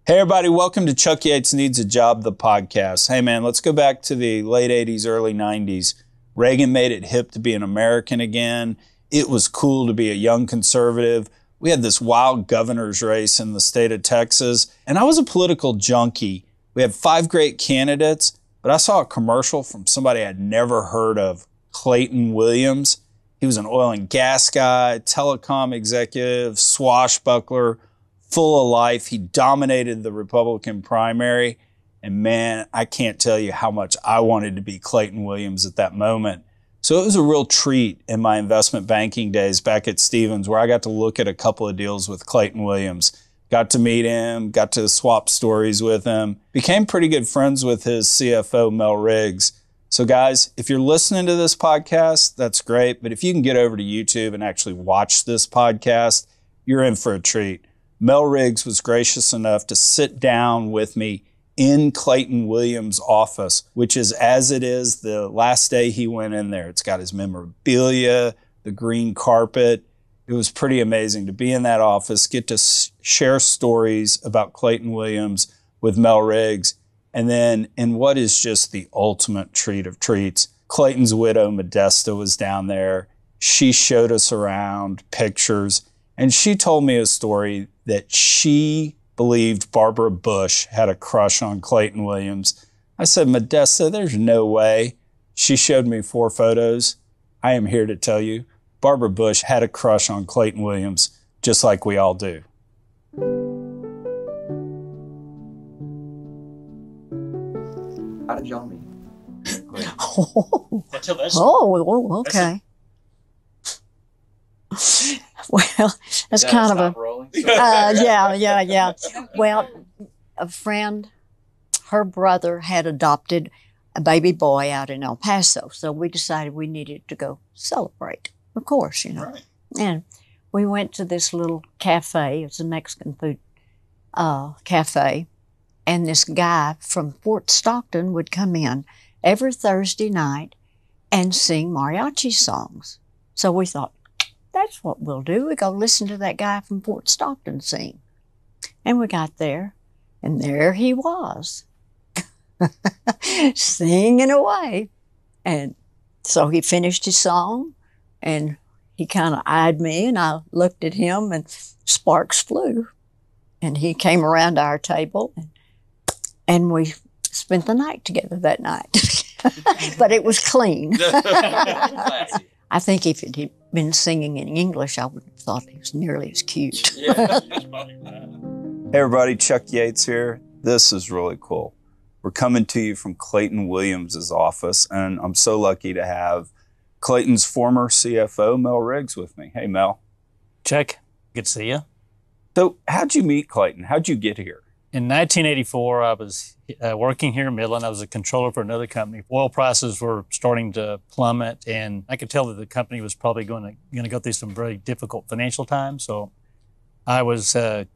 Hey everybody, welcome to Chuck Yates Needs a Job, the podcast. Hey man, let's go back to the late 80s, early 90s. Reagan made it hip to be an American again. It was cool to be a young conservative. We had this wild governor's race in the state of Texas, and I was a political junkie. We had 5 great candidates, but I saw a commercial from somebody I'd never heard of, Clayton Williams. He was an oil and gas guy, telecom executive, swashbuckler, full of life. He dominated the Republican primary. And man, I can't tell you how much I wanted to be Clayton Williams at that moment. So it was a real treat in my investment banking days back at Stephens, where I got to look at a couple of deals with Clayton Williams. Got to meet him, got to swap stories with him, became pretty good friends with his CFO Mel Riggs. So guys, if you're listening to this podcast, that's great. But if you can get over to YouTube and actually watch this podcast, you're in for a treat. Mel Riggs was gracious enough to sit down with me in Clayton Williams' office, which is as it is the last day he went in there. It's got his memorabilia, the green carpet. It was pretty amazing to be in that office, get to share stories about Clayton Williams with Mel Riggs. And then in what is just the ultimate treat of treats, Clayton's widow, Modesta, was down there. She showed us around pictures, and she told me a story that she believed Barbara Bush had a crush on Clayton Williams. I said, Modesta, there's no way. She showed me 4 photos. I am here to tell you, Barbara Bush had a crush on Clayton Williams, just like we all do. How did y'all meet? Okay. Well, that's kind of a yeah. Well, a friend, her brother had adopted a baby boy out in El Paso, so we decided we needed to go celebrate. Of course, you know. Right. And we went to this little cafe. It's a Mexican food cafe, and this guy from Fort Stockton would come in every Thursday night and sing mariachi songs. So we thought, that's what we'll do. We go listen to that guy from Fort Stockton sing. And we got there, and there he was, singing away. And so he finished his song, and he kind of eyed me, and I looked at him, and sparks flew. And he came around our table, and we spent the night together that night. But it was clean. I think if he'd been singing in English, I would have thought he was nearly as cute. Hey everybody, Chuck Yates here. This is really cool. We're coming to you from Clayton Williams' office, and I'm so lucky to have Clayton's former CFO, Mel Riggs, with me. Hey, Mel. Chuck, good to see you. So how'd you meet Clayton? How'd you get here? In 1984, I was working here in Midland. I was a controller for another company. Oil prices were starting to plummet, and I could tell that the company was probably going to go through some very difficult financial times. So I was kind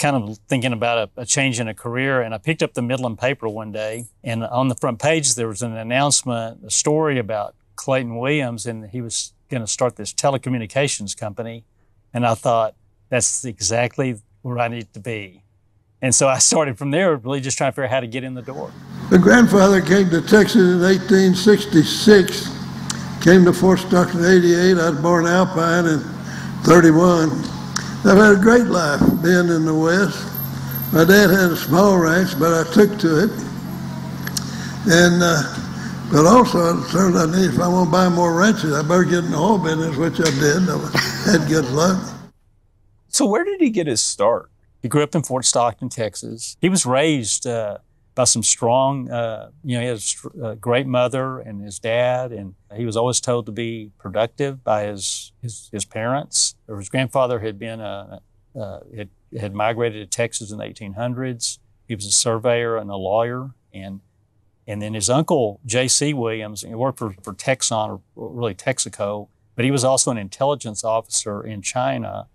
of thinking about a change in a career, and I picked up the Midland paper one day, and on the front page there was an announcement, a story about Clayton Williams, and he was going to start this telecommunications company. And I thought, that's exactly where I need to be. And so I started from there, really just trying to figure out how to get in the door. My grandfather came to Texas in 1866, came to Fort Stockton in 88. I was born in Alpine in 31. I've had a great life being in the West. My dad had a small ranch, but I took to it. And but also it turned out if I want to buy more ranches, I better get in the oil business, which I did. I had good luck. So where did he get his start? He grew up in Fort Stockton, Texas. He was raised by some strong, he had a great mother and his dad, and he was always told to be productive by his parents. His grandfather had been had migrated to Texas in the 1800s. He was a surveyor and a lawyer, and then his uncle J.C. Williams, he worked for Texon, or really Texaco, but he was also an intelligence officer in China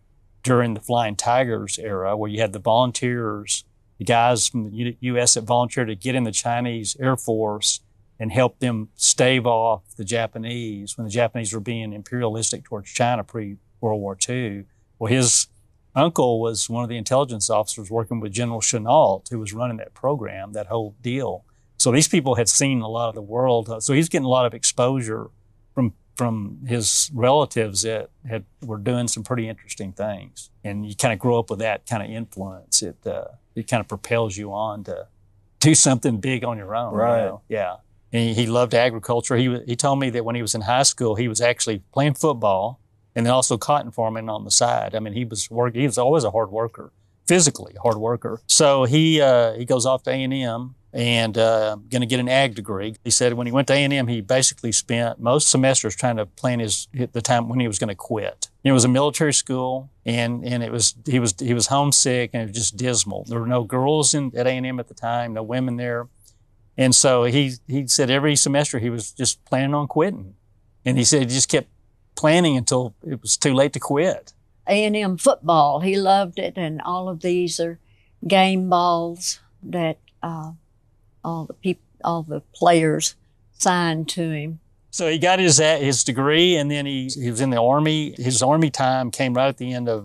during the Flying Tigers era, where you had the volunteers, the guys from the U.S. that volunteered to get in the Chinese Air Force and help them stave off the Japanese when the Japanese were being imperialistic towards China pre-World War II. Well, his uncle was one of the intelligence officers working with General Chenault, who was running that program, that whole deal. So these people had seen a lot of the world. So he's getting a lot of exposure from his relatives that were doing some pretty interesting things. And you kind of grow up with that kind of influence. It kind of propels you on to do something big on your own. Right. You know? Yeah. And he loved agriculture. He told me that when he was in high school, he was actually playing football and then also cotton farming on the side. I mean, he was always a hard worker, physically hard worker. So he goes off to A&M and going to get an ag degree. He said when he went to A&M, he basically spent most semesters trying to plan the time when he was going to quit. It was a military school, and he was homesick, and it was just dismal. There were no girls at A&M at the time, no women there. And so he said every semester he was just planning on quitting. And he said he just kept planning until it was too late to quit. A&M football, he loved it, and all of these are game balls that all the players signed to him. So he got his degree, and then he was in the Army. His Army time came right at the end of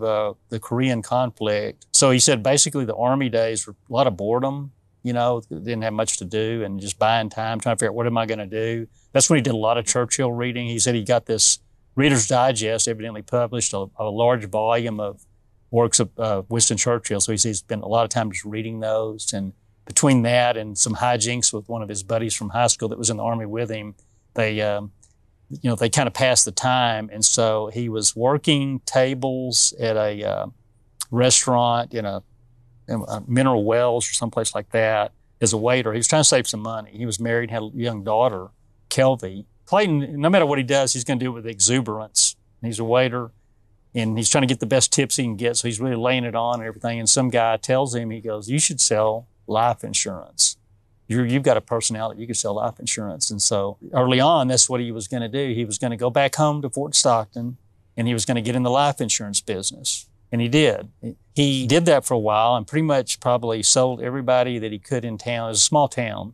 the Korean conflict. So he said basically the Army days were a lot of boredom. You know, didn't have much to do and just buying time, trying to figure out what am I going to do. That's when he did a lot of Churchill reading. He said he got this Reader's Digest, evidently published a large volume of works of Winston Churchill. So he said he spent a lot of time just reading those. And between that and some hijinks with one of his buddies from high school that was in the Army with him, they kind of passed the time. And so he was working tables at a restaurant in a Mineral Wells or someplace like that as a waiter. He was trying to save some money. He was married, had a young daughter, Kelvie. Clayton, no matter what he does, he's going to do it with exuberance. He's a waiter, and he's trying to get the best tips he can get, so he's really laying it on and everything. And some guy tells him, he goes, you should sell life insurance. You've got a personality, you could sell life insurance. And so early on, that's what he was going to do. He was going to go back home to Fort Stockton, and he was going to get in the life insurance business. And he did. He did that for a while and pretty much probably sold everybody that he could in town. It was a small town.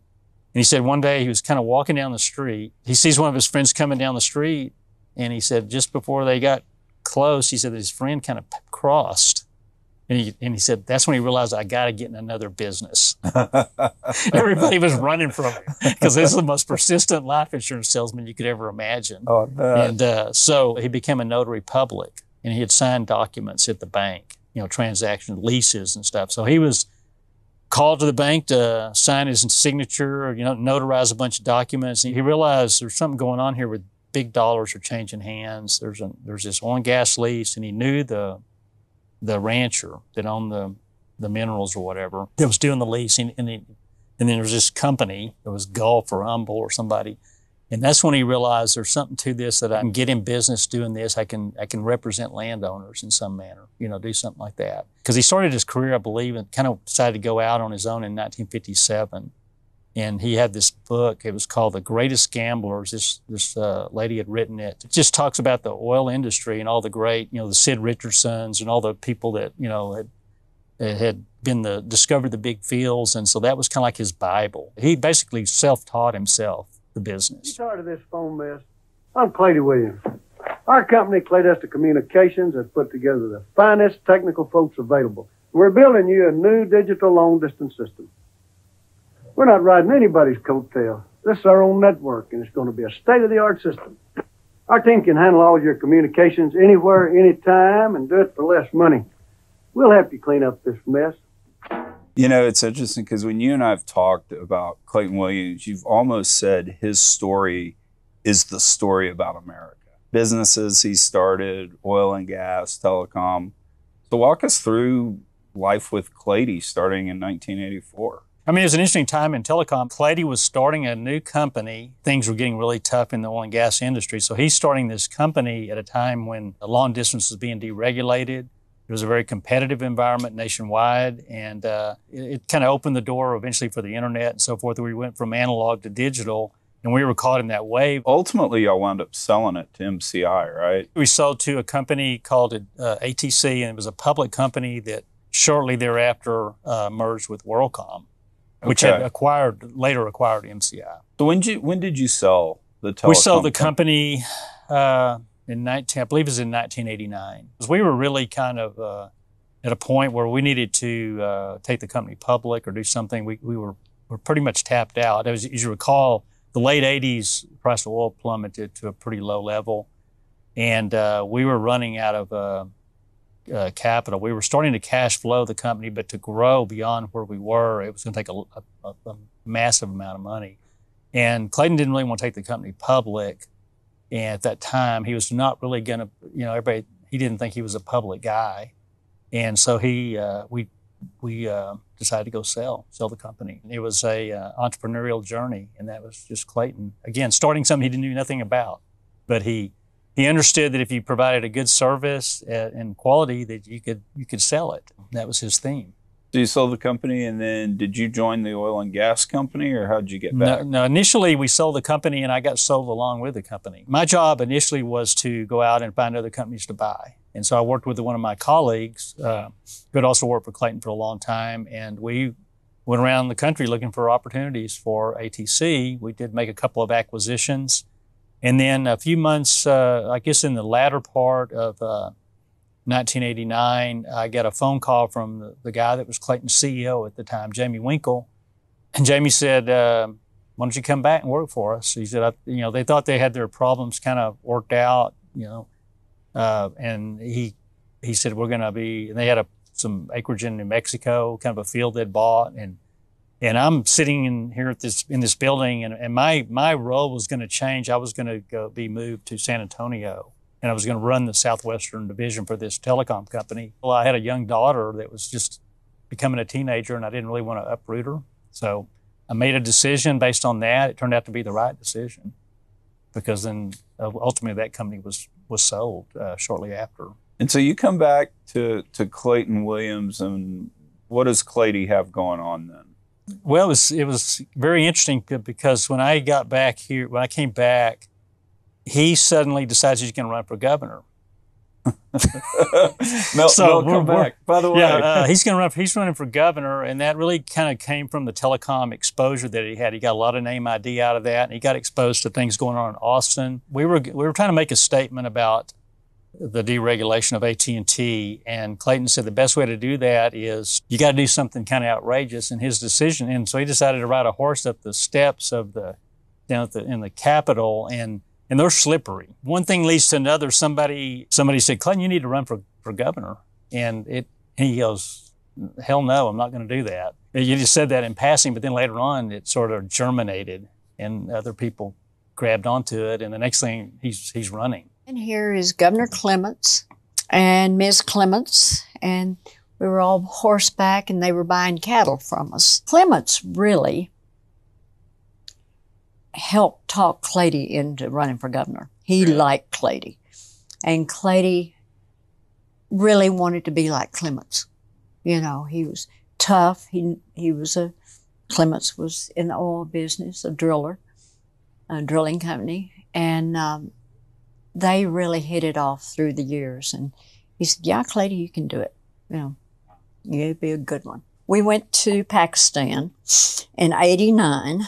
And he said one day he was kind of walking down the street. He sees one of his friends coming down the street, and he said just before they got close, he said that his friend kind of crossed. And he said, that's when he realized, I got to get in another business. Everybody was running from him because this is the most persistent life insurance salesman you could ever imagine. Oh, no. And so he became a notary public, and he had signed documents at the bank, transactions, leases and stuff. So he was called to the bank to sign his signature, notarize a bunch of documents. And he realized there's something going on here with big dollars are changing hands. There's this oil and gas lease, and he knew the rancher that owned the minerals or whatever that was doing the lease. And then there was this company, it was Gulf or Humble or somebody. And that's when he realized there's something to this, that I can get in business doing this. I can represent landowners in some manner, do something like that. Because he started his career, I believe, and kind of decided to go out on his own in 1957. And he had this book, it was called The Greatest Gamblers. This lady had written it. It just talks about the oil industry and all the great, the Sid Richardsons and all the people that, had discovered the big fields. And so that was kind of like his Bible. He basically self-taught himself the business. You tired of this phone mess? I'm Clayton Williams. Our company, Modesta Communications, has put together the finest technical folks available. We're building you a new digital long-distance system. We're not riding anybody's coattail. This is our own network, and it's going to be a state-of-the-art system. Our team can handle all your communications anywhere, anytime, and do it for less money. We'll help you clean up this mess. It's interesting because when you and I have talked about Clayton Williams, you've almost said his story is the story about America. Businesses he started, oil and gas, telecom. So walk us through life with Claytie starting in 1984. I mean, it was an interesting time in telecom. Claytie was starting a new company. Things were getting really tough in the oil and gas industry. So he's starting this company at a time when the long distance was being deregulated. It was a very competitive environment nationwide, and it kind of opened the door eventually for the internet and so forth. We went from analog to digital, and we were caught in that wave. Ultimately, y'all wound up selling it to MCI, right? We sold to a company called ATC, and it was a public company that shortly thereafter merged with WorldCom, which had later acquired MCI. So when did you sell the telecom? We sold the company I believe it was in 1989. We were really kind of at a point where we needed to take the company public or do something. We were pretty much tapped out. As you recall, the late 80s, the price of oil plummeted to a pretty low level, and we were running out of capital. We were starting to cash flow the company, but to grow beyond where we were, it was going to take a massive amount of money. And Clayton didn't really want to take the company public. And at that time, he was not really going to, he didn't think he was a public guy. And so we decided to go sell the company. It was a entrepreneurial journey, and that was just Clayton. Again, starting something he knew nothing about, but he understood that if you provided a good service and quality, that you could sell it. That was his theme. So you sold the company, and then did you join the oil and gas company, or how did you get back? No, initially we sold the company, and I got sold along with the company. My job initially was to go out and find other companies to buy. And so I worked with one of my colleagues who had also worked for Clayton for a long time, and we went around the country looking for opportunities for ATC. We did make a couple of acquisitions. And then a few months, I guess in the latter part of 1989, I got a phone call from the guy that was Clayton's CEO at the time, Jamie Winkle. And Jamie said, why don't you come back and work for us? He said, they thought they had their problems kind of worked out, and he said, we're going to be, and they had some acreage in New Mexico, kind of a field they'd bought. And I'm sitting in this building, and my role was going to change. I was going to be moved to San Antonio, and I was going to run the Southwestern division for this telecom company. Well, I had a young daughter that was just becoming a teenager, and I didn't really want to uproot her. So I made a decision based on that. It turned out to be the right decision, because then ultimately that company was sold shortly after. And so you come back to Clayton Williams, and what does Claytie have going on then? Well, it was very interesting, because when I came back, he suddenly decides he's going to run for governor. Mel, come back. By the way, yeah, he's running for governor, and that really kind of came from the telecom exposure that he had. He got a lot of name ID out of that, and he got exposed to things going on in Austin. We were trying to make a statement about the deregulation of AT&T, and Clayton said the best way to do that is you got to do something kind of outrageous in his decision. And so he decided to ride a horse up the steps of in the Capitol, and they're slippery. One thing leads to another. Somebody said, Clayton, you need to run for governor. And he goes, hell no, I'm not going to do that. You just said that in passing, but then later on it sort of germinated, and other people grabbed onto it, and the next thing he's running. And here is Governor Clements and Ms. Clements, and we were all horseback, and they were buying cattle from us. Clements really helped talk Claytie into running for governor. He liked Claytie, and Claytie really wanted to be like Clements. He was tough. Clements was in the oil business, a driller, a drilling company, and they really hit it off through the years. And he said, yeah, Claytie, you can do it. You'd be a good one. We went to Pakistan in '89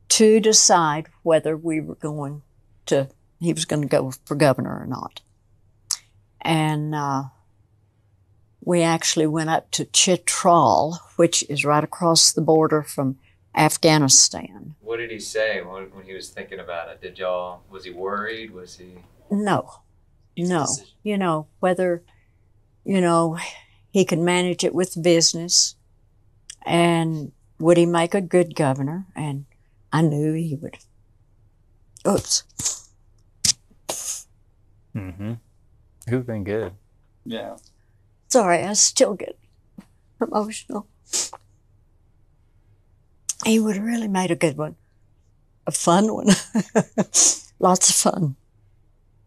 to decide whether he was going to go for governor or not. And we actually went up to Chitral, which is right across the border from Afghanistan. What did he say when he was thinking about it? Was he worried? Was he? No. Whether, he could manage it with business, and would he make a good governor? And I knew he would. Oops. Mm-hmm. It would have been good. Yeah. Sorry, I still get emotional. He would have really made a good one. A fun one. Lots of fun.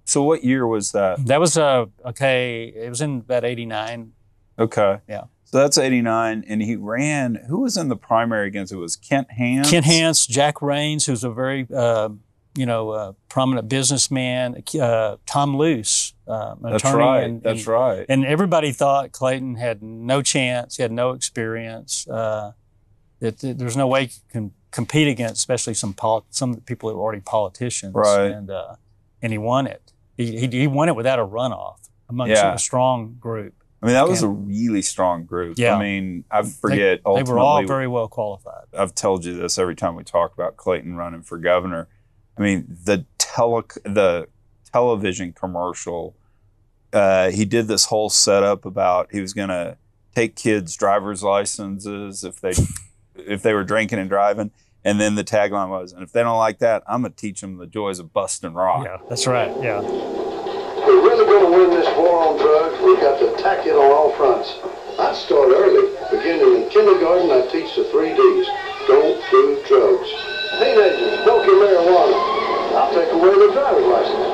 So what year was that? That was, it was in about '89. Okay. Yeah. So that's '89, and he ran, who was in the primary against it? Was Kent Hance? Kent Hance, Jack Raines, who's a very, prominent businessman, Tom Luce, an That's attorney. right, that's right. And everybody thought Clayton had no chance, he had no experience. There's no way he can compete against, especially some people who are already politicians. Right. And he won it. He won it without a runoff amongst a strong group. I mean, that was a really strong group. Yeah. I mean, I forget. They were all very well qualified. I've told you this every time we talk about Clayton running for governor. I mean, the television commercial, he did this whole setup about he was going to take kids' driver's licenses if they were drinking and driving. And then the tagline was, and if they don't like that, I'm going to teach them the joys of busting rock. Yeah, that's right, yeah. We're really going to win this war on drugs. We've got to attack it on all fronts. I'd start early. Beginning in kindergarten, I'd teach the 3 Ds. Don't do drugs. Teenagers, smoking marijuana. I'll take away their driver's license.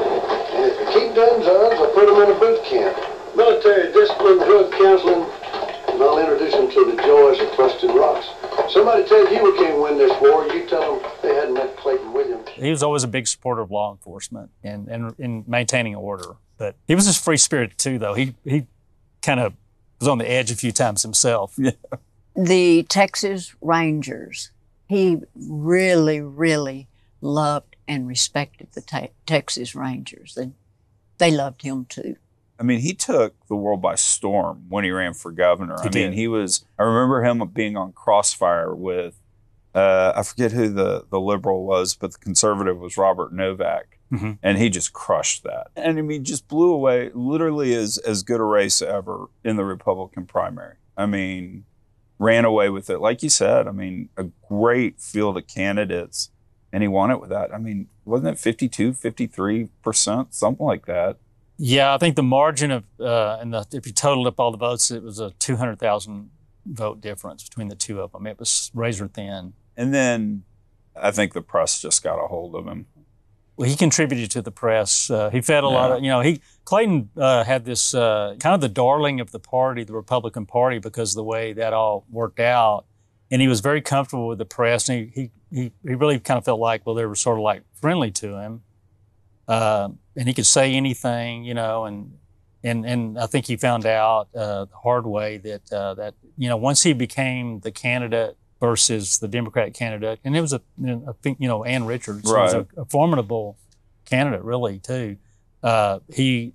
And if you keep doing drugs, I'll put them in a boot camp. Military discipline, drug counseling, and I'll introduce them to the joys of busting rocks. Somebody tells you we can't win this war, you tell them they hadn't met Clayton Williams. He was always a big supporter of law enforcement and in maintaining order. But he was just free-spirited too, though. He kind of was on the edge a few times himself. Yeah. The Texas Rangers, he really, really loved and respected the Texas Rangers. They loved him too. I mean, he took the world by storm when he ran for governor. I remember him being on Crossfire with, I forget who the liberal was, but the conservative was Robert Novak. Mm-hmm. And he just crushed that. And I mean, just blew away, literally as good a race ever in the Republican primary. I mean, ran away with it. Like you said, I mean, a great field of candidates. And he won it with that. I mean, wasn't it 52, 53%, something like that? Yeah, I think the margin of, if you totaled up all the votes, it was a 200,000 vote difference between the two of them. It was razor thin. And then I think the press just got a hold of him. Well, he contributed to the press. He fed a lot of, Clayton had this kind of the darling of the party, the Republican Party, because of the way that all worked out. And he was very comfortable with the press. And he really kind of felt like, well, they were sort of like friendly to him. And he could say anything, and I think he found out the hard way that once he became the candidate versus the Democratic candidate, and it was I think Ann Richards was a formidable candidate really too. The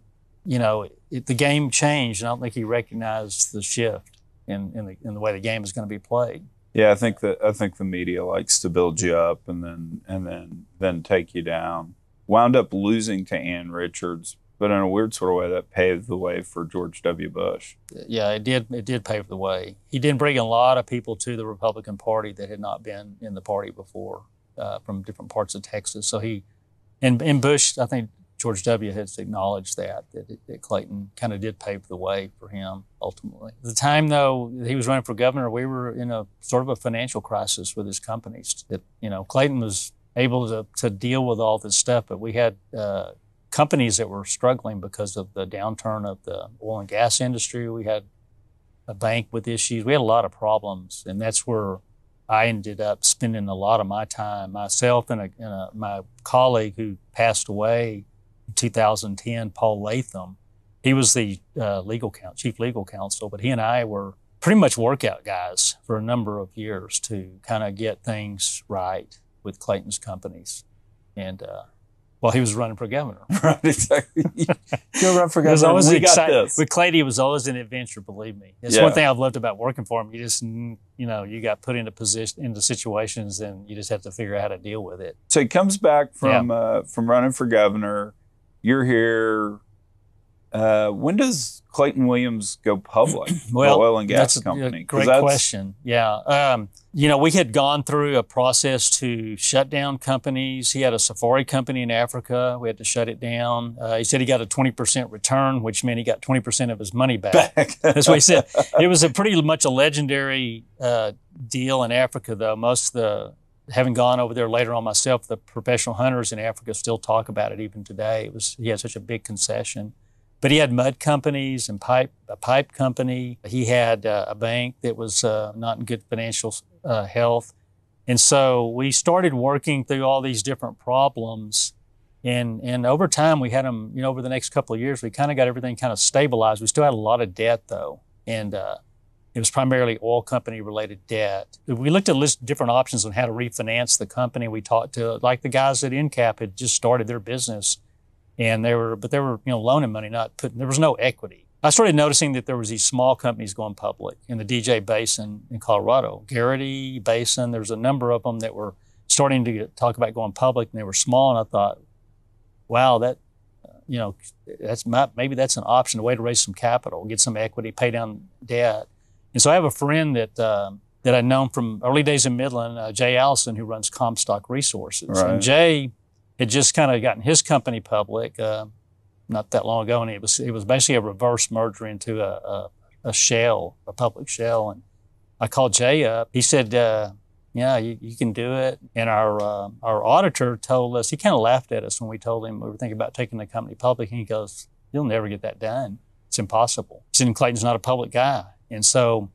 game changed, and I don't think he recognized the shift in the way the game is going to be played. Yeah, I think the media likes to build you up and then take you down. Wound up losing to Ann Richards, but in a weird sort of way that paved the way for George W. Bush. Yeah, it did pave the way. He did bring a lot of people to the Republican Party that had not been in the party before from different parts of Texas. So and Bush, I think George W. has acknowledged that Clayton kind of did pave the way for him ultimately. At the time, though, he was running for governor, we were in a sort of a financial crisis with his companies. Clayton was able to deal with all this stuff, but we had companies that were struggling because of the downturn of the oil and gas industry. We had a bank with issues. We had a lot of problems, and that's where I ended up spending a lot of my time. Myself and my colleague who passed away in 2010, Paul Latham, he was the chief legal counsel, but he and I were pretty much workout guys for a number of years to kind of get things right with Clayton's companies. And while he was running for governor. Right, exactly. You'll run for governor. We got this. With Claytie, it was always an adventure, believe me. That's one thing I've loved about working for him. You just, you got put into situations and you just have to figure out how to deal with it. So he comes back from running for governor. You're here. When does Clayton Williams go public? Well, the oil and gas that's company. A great question. Yeah. We had gone through a process to shut down companies. He had a safari company in Africa. We had to shut it down. He said he got a 20% return, which meant he got 20% of his money back. That's what he said. It was pretty much a legendary deal in Africa, though. Having gone over there later on myself, the professional hunters in Africa still talk about it even today. He had such a big concession. But he had mud companies and a pipe company. He had a bank that was not in good financial health. And so we started working through all these different problems. And over time, we had them, over the next couple of years, we kind of got everything kind of stabilized. We still had a lot of debt, though. And it was primarily oil company related debt. We looked at different options on how to refinance the company. We talked to, like the guys at NCAP had just started their business. And they were loaning money, there was no equity. I started noticing that there was these small companies going public in the DJ Basin in Colorado. Garrity Basin, there's a number of them that were starting to talk about going public, and they were small, and I thought, wow, that, maybe that's an option, a way to raise some capital, get some equity, pay down debt. And so I have a friend that I'd known from early days in Midland, Jay Allison, who runs Comstock Resources. Right. And Jay had just kind of gotten his company public not that long ago, and it was basically a reverse merger into a shell, a public shell. And I called Jay up. He said, yeah, you can do it. And our auditor told us, he kind of laughed at us when we told him we were thinking about taking the company public. And he goes, you'll never get that done. It's impossible. He said, Clayton's not a public guy. And so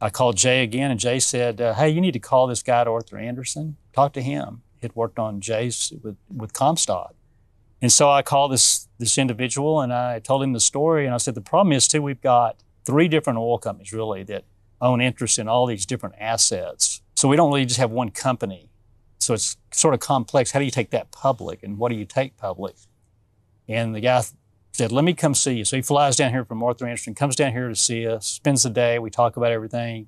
I called Jay again, and Jay said, hey, you need to call this guy, Arthur Anderson. Talk to him. He'd worked on Jay's with Comstock. And so I called this individual, and I told him the story, and I said, the problem is, too, we've got 3 different oil companies, really, that own interest in all these different assets. So we don't really just have one company. So it's sort of complex. How do you take that public, and what do you take public? And the guy said, let me come see you. So he flies down here from Arthur Anderson, comes down here to see us, spends the day, we talk about everything.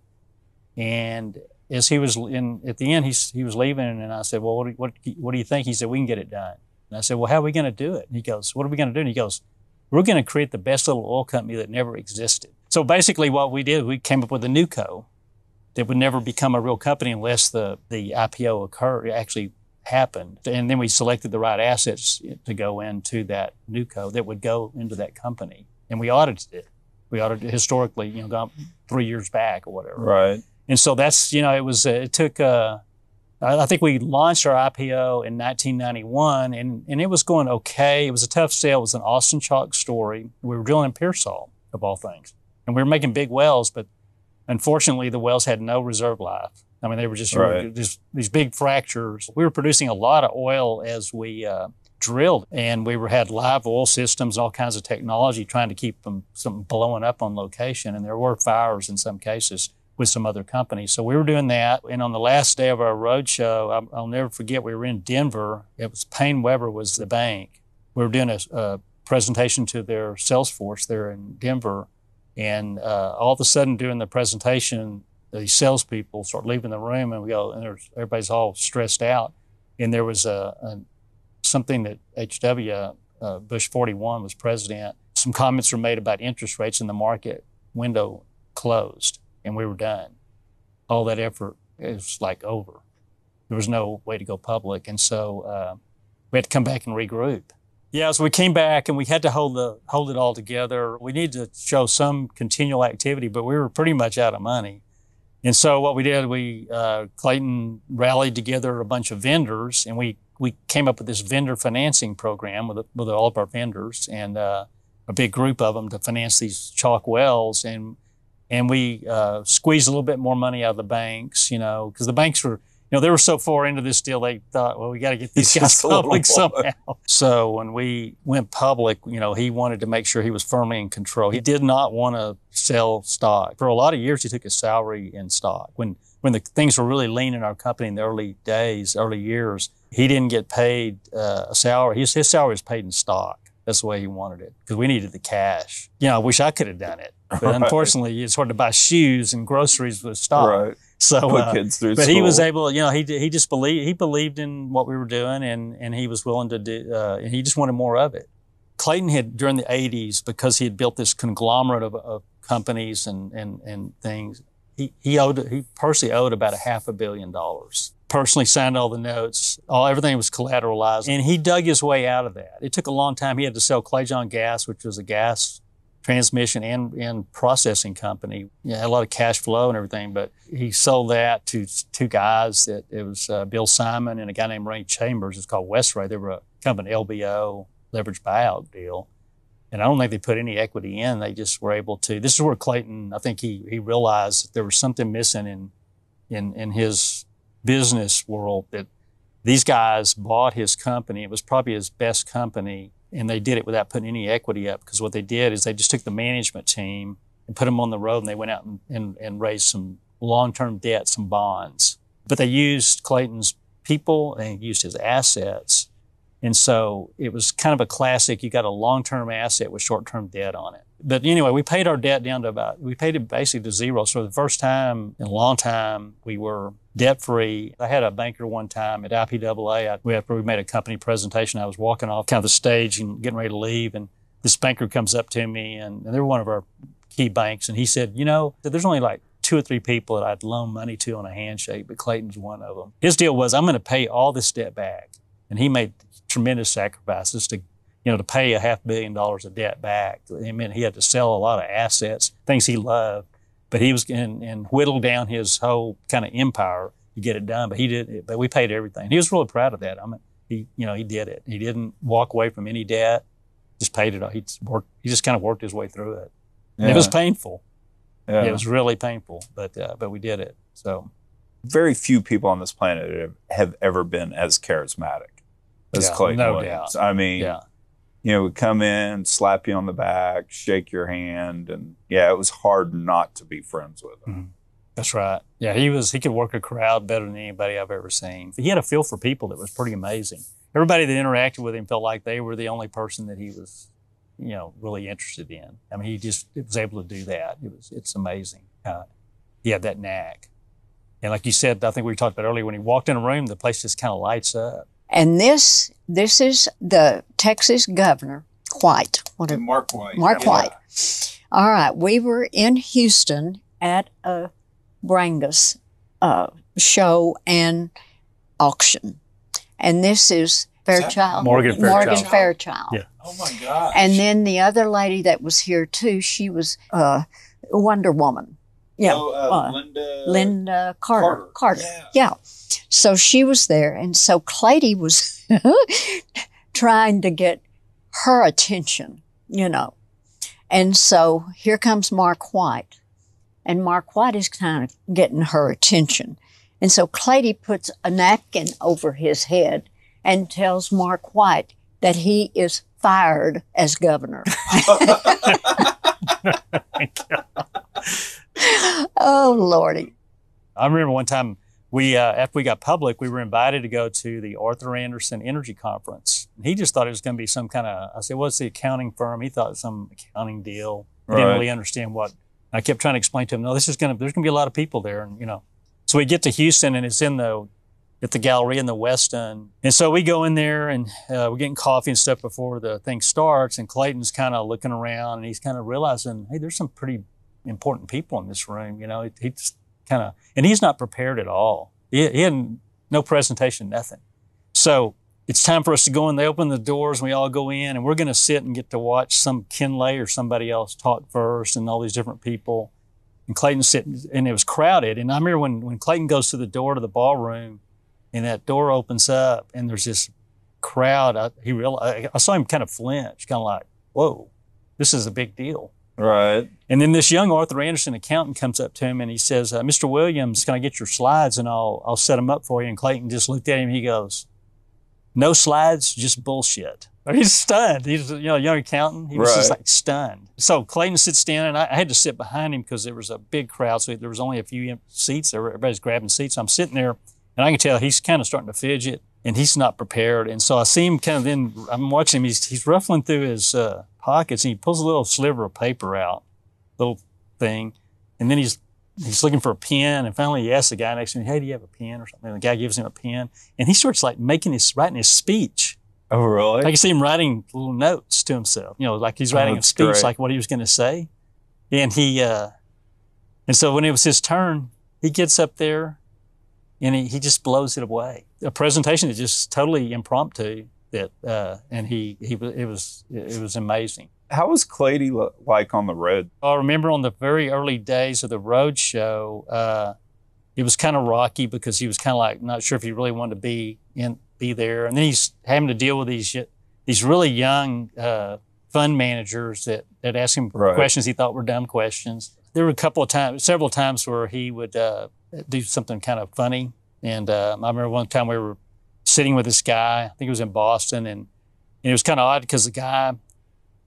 And as he was at the end, he was leaving, and I said, well, what do you think? He said, we can get it done. And I said, well, how are we going to do it? And he goes, what are we going to do? And he goes, we're going to create the best little oil company that never existed. So basically what we did, we came up with a new co that would never become a real company unless the IPO actually happened. And then we selected the right assets to go into that new co that would go into that company. And we audited it. We audited it historically, gone 3 years back or whatever. Right. And so that's, it took, I think we launched our IPO in 1991, and it was going okay. It was a tough sale. It was an Austin Chalk story. We were drilling in Pearsall, of all things. And we were making big wells, but unfortunately, the wells had no reserve life. I mean, they were just these big fractures. We were producing a lot of oil as we drilled, and we had live oil systems, all kinds of technology trying to keep something blowing up on location, and there were fires in some cases with some other companies. So we were doing that. And on the last day of our road show, I'll never forget, we were in Denver. It was Payne Weber was the bank. We were doing a presentation to their sales force there in Denver. And all of a sudden during the presentation, the salespeople start leaving the room, and we go, and everybody's all stressed out. And there was something that H.W. Bush 41 was president. Some comments were made about interest rates, and the market window closed. And we were done. All that effort is like over. There was no way to go public. And so we had to come back and regroup. Yeah, so we came back and we had to hold it all together. We needed to show some continual activity, but we were pretty much out of money. And so what we did, Clayton rallied together a bunch of vendors, and we came up with this vendor financing program with all of our vendors and a big group of them to finance these chalk wells. And we squeezed a little bit more money out of the banks, because the banks were, they were so far into this deal, they thought, well, we got to get these guys public somehow. So when we went public, he wanted to make sure he was firmly in control. He did not want to sell stock. For a lot of years, he took his salary in stock. When the things were really lean in our company in the early years, he didn't get paid a salary. His salary was paid in stock. That's the way he wanted it, because we needed the cash. I wish I could have done it. But unfortunately, it's hard to buy shoes and groceries with stock. Right. So, put kids through but school. He was able, he just believed in what we were doing, and he was willing to do, and he just wanted more of it. Clayton had, during the 80s, because he had built this conglomerate of companies and things, he personally owed about $500 million. Personally signed all the notes, everything was collateralized, and he dug his way out of that. It took a long time. He had to sell Clay John Gas, which was a gas transmission and processing company. Had a lot of cash flow and everything, but he sold that to 2 guys. It was Bill Simon and a guy named Ray Chambers. It's called Westray. They were a company, LBO, leveraged buyout deal. And I don't think they put any equity in. They just were able to. This is where Clayton, I think he realized that there was something missing in his business world, that these guys bought his company. It was probably his best company, and they did it without putting any equity up, because what they did is they just took the management team and put them on the road, and they went out and raised some long-term debt, some bonds. But they used Clayton's people and used his assets. And so it was kind of a classic, you got a long-term asset with short-term debt on it. But anyway, we paid our debt down to we paid it basically to zero. So the first time in a long time, we were debt-free. I had a banker one time at IPAA. We made a company presentation. I was walking off kind of the stage and getting ready to leave, and this banker comes up to me, and they were one of our key banks, and he said, there's only like 2 or 3 people that I'd loan money to on a handshake, but Clayton's one of them. His deal was, I'm going to pay all this debt back. And he made tremendous sacrifices to pay $500 million of debt back. It meant he had to sell a lot of assets, things he loved, but he was and whittle down his whole kind of empire to get it done. But he did it, but we paid everything. He was really proud of that. I mean, he did it. He didn't walk away from any debt, just paid it all. He just kind of worked his way through it. And it was painful. Yeah. It was really painful, but we did it. So very few people on this planet have ever been as charismatic as Clayton Williams. Doubt. I mean, we come in, slap you on the back, shake your hand, and it was hard not to be friends with him. Mm-hmm. That's right. Yeah, he could work a crowd better than anybody I've ever seen. He had a feel for people that was pretty amazing. Everybody that interacted with him felt like they were the only person that he was really interested in. I mean, he was able to do that. It's amazing. He had that knack. And like you said, I think we talked about earlier, when he walked in a room, the place just kind of lights up. And this is the Texas governor, White. Mark White. Mark White. All right. We were in Houston at a Brangus show and auction. And this is Fairchild. Morgan Fairchild. Yeah. Oh, my gosh. And then the other lady that was here, too, she was Wonder Woman. Yeah. Linda Carter. Yeah. So she was there. And so Claytie was trying to get her attention, And so here comes Mark White. And Mark White is kind of getting her attention. And so Claytie puts a napkin over his head and tells Mark White that he is fired as governor. Oh, Lordy. I remember one time after we got public, we were invited to go to the Arthur Anderson Energy Conference. And he just thought it was going to be some kind of, I said, what's the accounting firm? He thought it was some accounting deal. He didn't really understand what. I kept trying to explain to him, no, there's going to be a lot of people there. And, So we get to Houston, and it's at the gallery in the West End. And so we go in there, and we're getting coffee and stuff before the thing starts, and Clayton's kind of looking around, and he's kind of realizing, hey, there's some pretty important people in this room. He's kind of, and he's not prepared at all. He had no presentation, nothing. So it's time for us to go in. They open the doors, and we all go in, and we're going to sit and get to watch some Kinley or somebody else talk first, and all these different people. And Clayton's sitting, and it was crowded. And I remember when Clayton goes to the door to the ballroom, and that door opens up, and there's this crowd. I saw him kind of flinch, kind of like, whoa, this is a big deal. Right. And then this young Arthur Anderson accountant comes up to him, and he says, Mr. Williams, can I get your slides, and I'll set them up for you? And Clayton just looked at him, and he goes, no slides, just bullshit. He's stunned. He's a young accountant. He was just like stunned. So Clayton sits down, and I had to sit behind him because there was a big crowd, so there was only a few seats. Everybody's grabbing seats. I'm sitting there, and I can tell he's kind of starting to fidget, and he's not prepared. And so I see him kind of then, I'm watching him, he's ruffling through his pockets, and he pulls a little sliver of paper out, little thing, and then he's looking for a pen, and finally he asks the guy next to him, hey, do you have a pen or something? And the guy gives him a pen, and he starts like writing his speech. Oh, really? I can see him writing little notes to himself, like he's writing a speech, great. Like what he was going to say. And and so when it was his turn, he gets up there, and he just blows it away. A presentation is just totally impromptu. And it was amazing. How was Claytie like on the road? I remember on the very early days of the road show, it was kind of rocky because he was kind of like not sure if he really wanted to be there. And then he's having to deal with these really young fund managers that asked him questions he thought were dumb questions. There were several times where he would do something kind of funny. And I remember one time we were sitting with this guy, I think it was in Boston, and it was kind of odd because the guy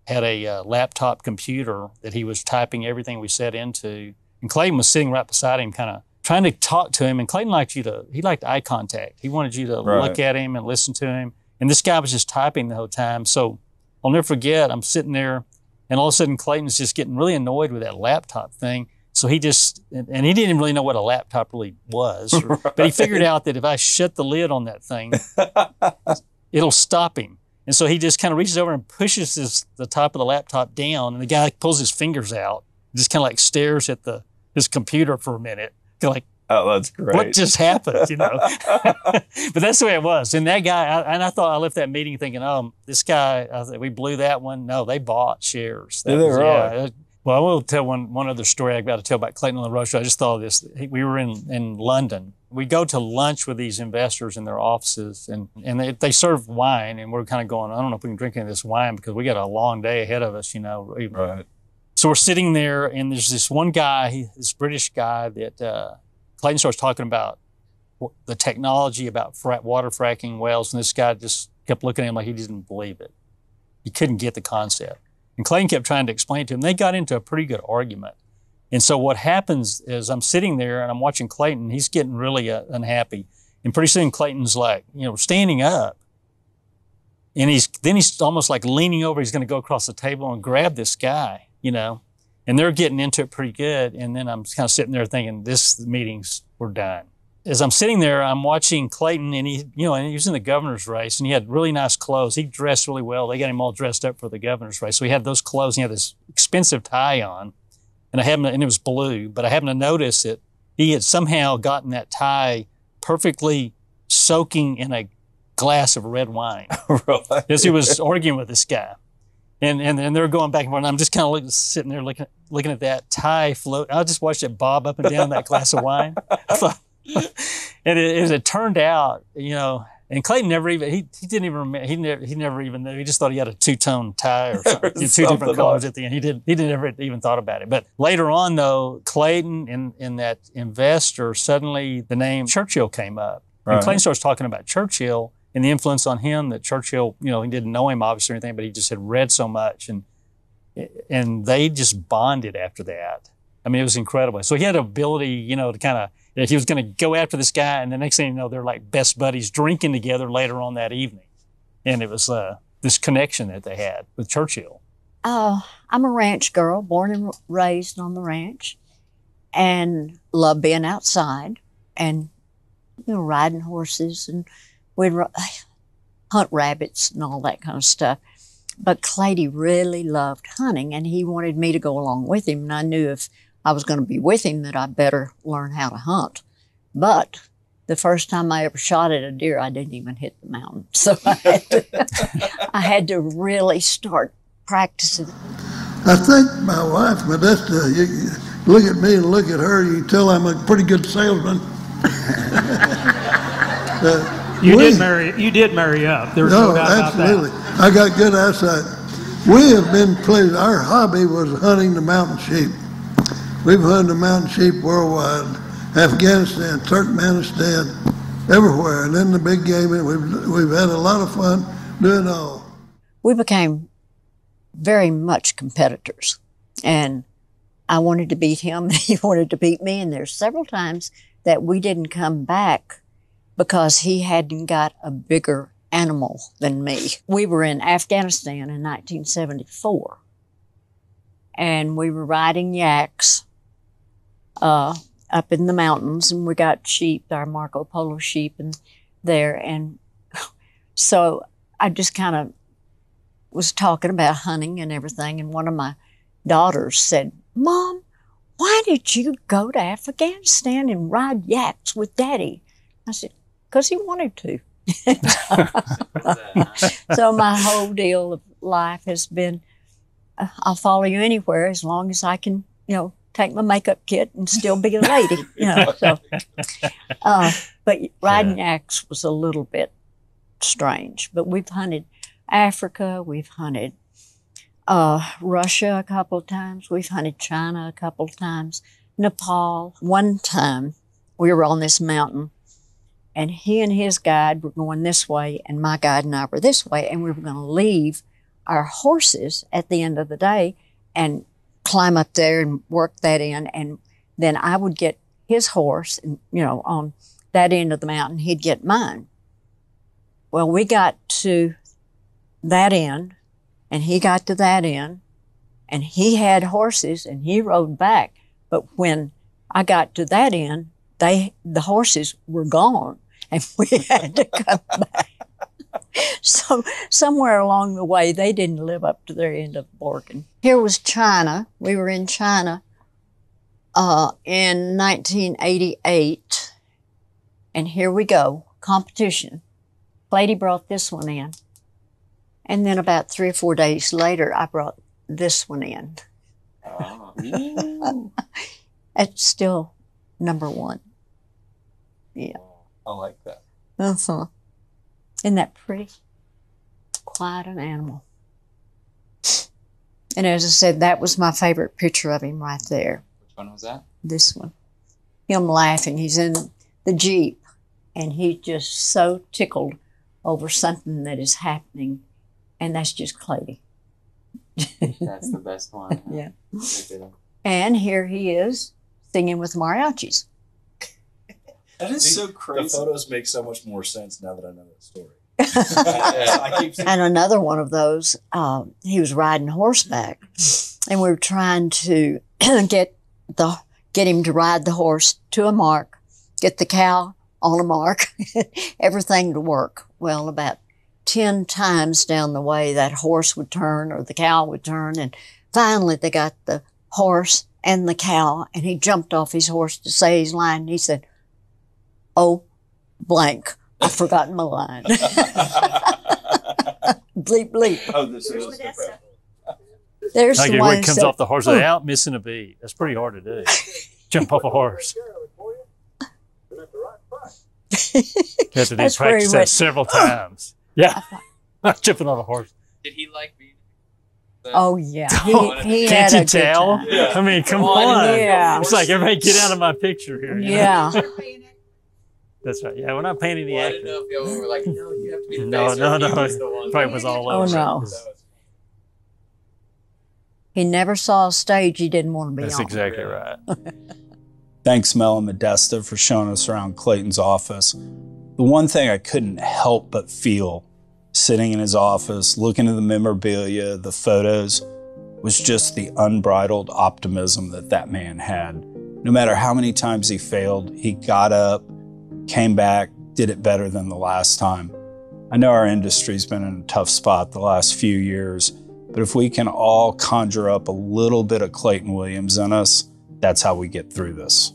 had a laptop computer that he was typing everything we said into. And Clayton was sitting right beside him, kind of trying to talk to him. And Clayton liked eye contact. He wanted you to look at him and listen to him. And this guy was just typing the whole time. So I'll never forget, I'm sitting there, And all of a sudden, Clayton's just getting really annoyed with that laptop thing. So he just, and he didn't really know what a laptop really was, Right. but he figured out that if I shut the lid on that thing, it'll stop him. And so he just kind of reaches over and pushes the top of the laptop down, and the guy pulls his fingers out, just kind of like stares at his computer for a minute, like, oh, that's great. what just happened, you know? But that's the way it was. And that guy, I thought I left that meeting thinking, oh, this guy, we blew that one. No, they bought shares. Did they really? Yeah. Well, I will tell one other story I've got to tell about Clayton on the Roadshow. I just thought of this. We were in London. We go to lunch with these investors in their offices, and they serve wine, and we're kind of going, I don't know if we can drink any of this wine because we got a long day ahead of us, you know. Right. So we're sitting there, and there's this one guy, this British guy that Clayton starts talking about the technology about water fracking wells, and this guy just kept looking at him like he didn't believe it. He couldn't get the concept. And Clayton kept trying to explain it to him. They got into a pretty good argument. And so what happens is I'm sitting there and I'm watching Clayton. He's getting really unhappy. And pretty soon Clayton's like, you know, standing up. And he's almost like leaning over. He's going to go across the table and grab this guy, you know. And they're getting into it pretty good. And then I'm kind of sitting there thinking, we're done. As I'm sitting there, I'm watching Clayton, and he was in the governor's race, and he had really nice clothes. He dressed really well. They got him all dressed up for the governor's race. So he had those clothes, and he had this expensive tie on, and it was blue. But I happened to notice that he had somehow gotten that tie perfectly soaking in a glass of red wine. Really? Because he was arguing with this guy. And they're going back and forth, and I'm just kind of sitting there looking at that tie float. I just watched it bob up and down that glass of wine. I thought, and as it turned out, you know, and Clayton never even, he didn't even remember, he never even knew. He just thought he had a two-tone tie or something, two different colors at the end. He didn't ever even thought about it. But later on, though, Clayton and that investor, suddenly the name Churchill came up. Right. And Clayton starts talking about Churchill and the influence on him that Churchill, you know, he didn't know him obviously or anything, but he just had read so much. And they just bonded after that. I mean, it was incredible. So he had an ability, you know, to kind of, that he was going to go after this guy, and the next thing you know, they're like best buddies drinking together later on that evening. And it was this connection that they had with Churchill. I'm a ranch girl, born and raised on the ranch, and love being outside and, you know, riding horses, and we'd hunt rabbits and all that kind of stuff. But Claytie really loved hunting, and he wanted me to go along with him, and I knew if I was going to be with him that I better learn how to hunt. But the first time I ever shot at a deer, I didn't even hit the mountain. So I had to really start practicing. I think my wife, Modesta, you look at me and look at her, you tell I'm a pretty good salesman. You did marry up. There's no doubt absolutely. about that. I got good eyesight. We have been pleased. Our hobby was hunting the mountain sheep. We've hunted the mountain sheep worldwide, Afghanistan, Turkmenistan, everywhere, and then the big game. We've had a lot of fun doing it all. We became very much competitors, and I wanted to beat him, and he wanted to beat me, and there's several times that we didn't come back because he hadn't got a bigger animal than me. We were in Afghanistan in 1974, and we were riding yaks up in the mountains, and we got sheep, our Marco Polo sheep, and there. And so I just kind of was talking about hunting and everything, and one of my daughters said, "Mom, why did you go to Afghanistan and ride yaks with Daddy?" I said, "Because he wanted to." So my whole deal of life has been, I'll follow you anywhere as long as I can, you know, take my makeup kit and still be a lady, you know. So, but riding yaks was a little bit strange. But we've hunted Africa, we've hunted Russia a couple of times, we've hunted China a couple of times, Nepal. One time we were on this mountain, and he and his guide were going this way, and my guide and I were this way, and we were going to leave our horses at the end of the day and climb up there and work that in, and then I would get his horse, and, you know, on that end of the mountain, he'd get mine. Well, we got to that end, and he got to that end, And he had horses and he rode back. But when I got to that end, the horses were gone and we had to come back. So somewhere along the way, they didn't live up to their end of the bargain. Here was China. We were in China in 1988. And here we go, competition. Claytie brought this one in. And then about 3 or 4 days later, I brought this one in. It's still #1. Yeah. I like that. Isn't that pretty? Quite an animal. And as I said, that was my favorite picture of him right there. Which one was that? This one. Him laughing. He's in the Jeep, and he's just so tickled over something that is happening, and that's just Claytie. That's the best one. Yeah. And here he is singing with mariachis. That is so crazy. The photos make so much more sense now that I know that story. And another one of those, he was riding horseback, and we were trying to get him to ride the horse to a mark, get the cow on a mark, everything to work. Well, about 10 times down the way, that horse would turn or the cow would turn, and finally they got the horse and the cow, and he jumped off his horse to say his line, and he said, "Oh, blank, I've forgotten my line." Bleep, bleep. Oh, this is Modesta. There's Like the it one comes that, off the horse without missing a beat. That's pretty hard to do. Jump off a horse. You have to That's where he practice went. that several times. Yeah. Not jumping on a horse. Did he like being? Oh, yeah. He Can't had you a good tell? time. Yeah. I mean, come Oh, I on. didn't know. Yeah. It's like, everybody get out of my picture here. you know? Yeah. That's right. Yeah, we're not paying any Well, I didn't acting. know if y'all were like, no, you have to be the No, face, no, or he no. was the one. Probably was all Oh, over. no. He never saw a stage he didn't want to be That's on. exactly right. Thanks, Mel and Modesta, for showing us around Clayton's office. The one thing I couldn't help but feel sitting in his office, looking at the memorabilia, the photos, was just the unbridled optimism that man had. No matter how many times he failed, he got up, came back, did it better than the last time. I know our industry's been in a tough spot the last few years, but if we can all conjure up a little bit of Clayton Williams in us, that's how we get through this.